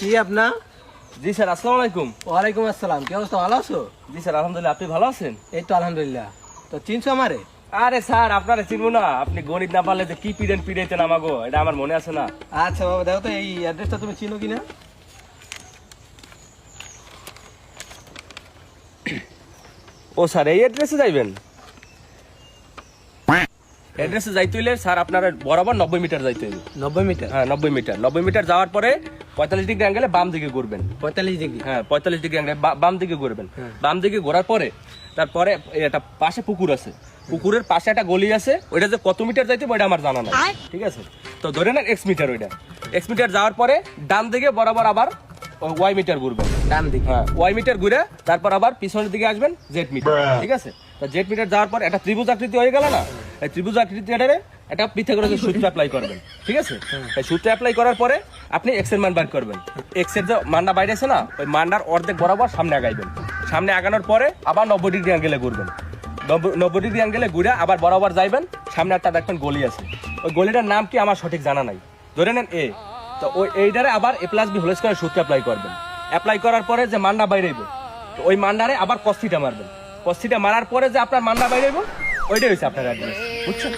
জি আপনা। জি স্যার, আসসালামু আলাইকুম। ওয়ালাইকুম আসসালাম, কি অবস্থা, ভালো আছো? জি স্যার, আলহামদুলিল্লাহ। আপনি ভালো আছেন? এই তো আলহামদুলিল্লাহ। তো চিনছো আমারে? আরে স্যার, আপনারা চিনবো না? আপনি গণিত না পারলে যে কি পিড়াইতেন আমাগো, এটা আমার মনে আছে না? আচ্ছা বাবা, দেখো তো এই অ্যাড্রেসটা তুমি চিনো কিনা। ও স্যার, এই অ্যাড্রেসে যাইবেন? অ্যাড্রেসে যাইতে হইলে স্যার আপনার বরাবর 90 মিটার যাইতে হইবে। 90 মিটার? হ্যাঁ, 90 মিটার যাওয়ার পরে 45 ডিগ্রি অ্যাঙ্গেলে বাম দিকে ঘুরবেন। 45 ডিগ্রি? হ্যাঁ, 45 ডিগ্রি অ্যাঙ্গেলে বাম দিকে ঘুরবেন। বাম দিকে ঘোরার পরে তারপরে একটা পাশে পুকুর আছে, পুকুরের পাশে একটা গলি আছে। ওইটা যে কত মিটার যাইতে ওইটা আমার জানা নাই, ঠিক আছে? তো ধরে নেন এক্স মিটার। ওইটা এক্স মিটার যাওয়ার পরে ডান দিকে বরাবর আবার ওয়াই মিটার ঘুরবেন। ডান দিকে? হ্যাঁ, ওয়াই মিটার ঘুরে তারপর আবার পিছনের দিকে আসবেন জেড মিটার, ঠিক আছে? তো জেড মিটার যাওয়ার পর একটা ত্রিভুজ আকৃতি হয়ে গেল না? এই ত্রিভুজ আকৃতিটারে একটা পিথাগোরাসের সূত্র অ্যাপ্লাই করবেন, ঠিক আছে? এই সূত্র অ্যাপ্লাই করার পরে আপনি এক্স এর মান বার করবেন। এক্স এর যে মানটা বাইরে আছে না, ওই মানটার অর্ধেক বরাবর সামনে আগাইবেন। সামনে আগানোর পরে আবার 90 ডিগ্রি অ্যাঙ্গেলে ঘুরবেন। 90 ডিগ্রি অ্যাঙ্গেলে ঘুরে আবার বরাবর যাইবেন। সামনে একটা দেখবেন গলি আছে, ওই গলিটার নাম কি আমার সঠিক জানা নাই, ধরে নেন এ। তো ওই এইটারে আবার এ প্লাস বি হোল স্কয়ার সূত্র অ্যাপ্লাই করবেন। অ্যাপ্লাই করার পরে যে মানটা বাইরে হইব, তো ওই মানটারে আবার cos থিটা মারবেন। cos থিটা মারার পরে যে আপনার মানটা বাইরে হইব, ওইটাই হচ্ছে আপনার অ্যাড্রেস, বুঝছেন?